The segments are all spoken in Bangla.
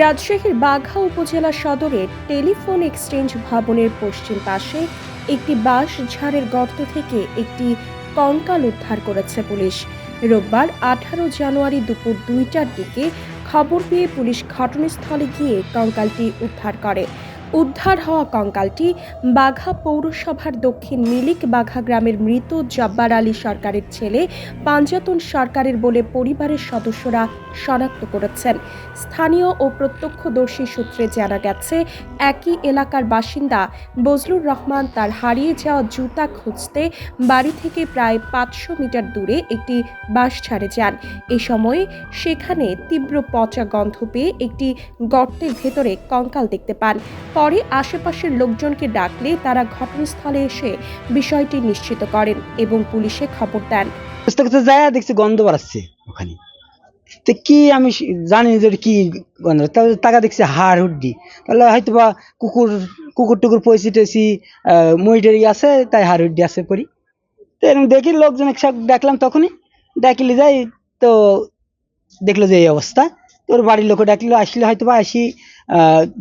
রাজশাহীর বাঘা উপজেলা সদরের টেলিফোন এক্সচেঞ্জ ভবনের পশ্চিম পাশে একটি বাঁশ ঝাড়ের গর্ত থেকে একটি কঙ্কাল উদ্ধার করেছে পুলিশ। রোববার 18 জানুয়ারি দুপুর 2টার দিকে খবর পেয়ে পুলিশ ঘটনাস্থলে গিয়ে কঙ্কালটি উদ্ধার করে। উদ্ধার হওয়া কঙ্কালটি বাঘা পৌরসভার দক্ষিণ মিলিক বাঘা গ্রামের মৃত জব্বার আলী সরকারের ছেলে পাঞ্জাতন সরকারের বলে পরিবারের সদস্যরা শনাক্ত করেছেন। স্থানীয় ও প্রত্যক্ষদর্শী সূত্রে জানা গেছে, একই এলাকার বাসিন্দা বজলুর রহমান তার হারিয়ে যাওয়া জুতা খুঁজতে বাড়ি থেকে প্রায় 500 মিটার দূরে একটি বাঁশঝাড়ে যান। এ সময় সেখানে তীব্র পচা গন্ধ পেয়ে একটি গর্তের ভেতরে কঙ্কাল দেখতে পান। পরে আশেপাশের লোকজনকে ডাকলে তারা ঘটনাস্থলে এসে বিষয়টি নিশ্চিত করেন এবং পুলিশে খবর দেন। দেখছি গন্ধ বাড়াচ্ছে ওখানে, তো কি আমি জানি যে কি গন্ধ, তাহলে টাকা দেখছি হাড় হুড্ডি, তাহলে হয়তো বা কুকুর টুকুর পয়সি টয়সি মইটারি আছে, তাই হাড় হুড্ডি আছে পরি। তো এরকম দেখি লোকজন সব ডাকলাম, তখনই ডাকিলে যাই তো দেখলো যে এই অবস্থা। তোর বাড়ির লোক ডাকলো, আসলে হয়তো বা আসি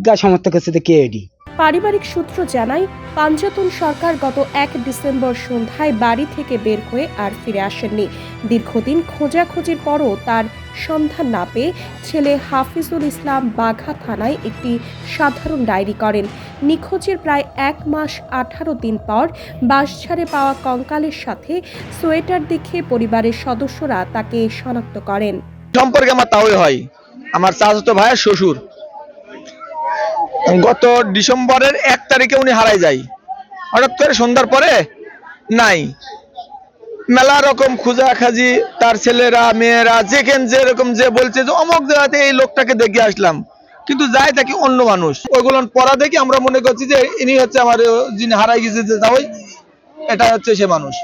গা সমর্থক হচ্ছে তো কে এডি। পারিবারিক সূত্র জানায়, পাঞ্জাতন সরকার গত 1 ডিসেম্বর সন্ধ্যায় বাড়ি থেকে বের হয়ে আর ফিরে আসেননি। দীর্ঘদিন খোঁজাখুঁজির পরও তার সন্ধান না পেয়ে ছেলে হাফিজুল ইসলাম বাঘা থানায় একটি সাধারণ ডায়েরি করেন। নিখোঁজের প্রায় 1 মাস 18 দিন পর বাঁশঝাড়ে পাওয়া কঙ্কালের সাথে সোয়েটার দেখে পরিবারের সদস্যরা তাকে শনাক্ত করেন। সম্পর্কে আমার তাওই হয়, আমার চাচাতো ভাইয়ের শ্বশুর। গত ডিসেম্বরের 1 তারিখে উনি হারাই যায়, হঠাৎ করে সন্ধ্যার পরে নাই। মেলা রকম খোঁজাখাজি, তার ছেলেরা মেয়েরা যেরকম যে বলছে যে অমুক জায়গাতে এই লোকটাকে দেখে আসলাম, কিন্তু যাই থাকি অন্য মানুষ। ওইগুলো পড়া দেখে আমরা মনে করছি যে ইনি হচ্ছে আমার যিনি হারাই গেছে, যে তাই এটা হচ্ছে সে মানুষ।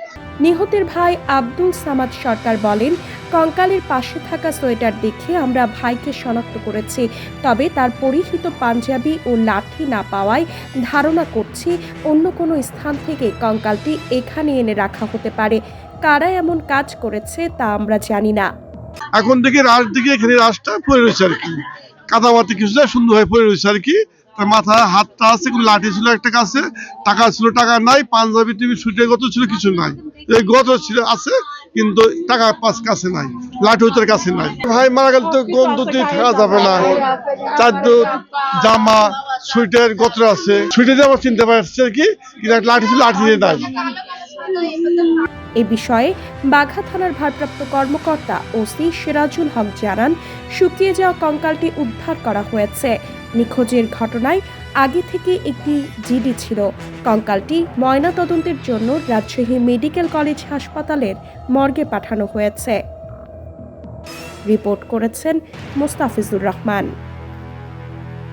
নিহতের ভাই আব্দুল সামাদ সরকার বলেন, কঙ্কালের পাশে থাকা সোয়েটার দেখে আমরা ভাইকে শনাক্ত করেছি, তবে তার পরিহিত পাঞ্জাবি ও লাঠি না পাওয়ায় ধারণা করছি অন্য কোনো স্থান থেকে কঙ্কালটি এখানে এনে রাখা হতে পারে। কারা এমন কাজ করেছে তা আমরা জানি না। এখন থেকে এখানে রাশটা পড়ে রয়েছে আর কি, কাদামাতি কিছুটা সুন্দর হয়ে পড়ে রয়েছে আর কি। তার মাথা হাতটা আছে, লাঠি ছিল একটা কাছে, টাকা ছিল টাকা নাই, পাঞ্জাবি টিভি ছুটে গত ছিল কিছু নাই। এই গত ছিল আছে, কিন্তু টাকা পাঁচ কাছে নাই, লাঠি তার কাছে নাই। ভাই মারা গেল তো গন্ধ দিয়ে থাকা যাবে না। চাদ্দু জামা সুইটার গত আছে, সুইটার আমার চিনতে পারছে আর কি, কিন্তু লাঠি ছিল, লাঠি নাই। এ বিষয়ে বাঘা থানার ভারপ্রাপ্ত কর্মকর্তা ওসি সিরাজুল হক জানান, শুকিয়ে যাওয়া কঙ্কালটি উদ্ধার করা হয়েছে। নিখোঁজের ঘটনায় আগে থেকে একটি জিডি ছিল। কঙ্কালটি ময়নাতদন্তের জন্য রাজশাহী মেডিকেল কলেজ হাসপাতালের মর্গে পাঠানো হয়েছে। রিপোর্ট করেছেন মোস্তাফিজুর রহমান।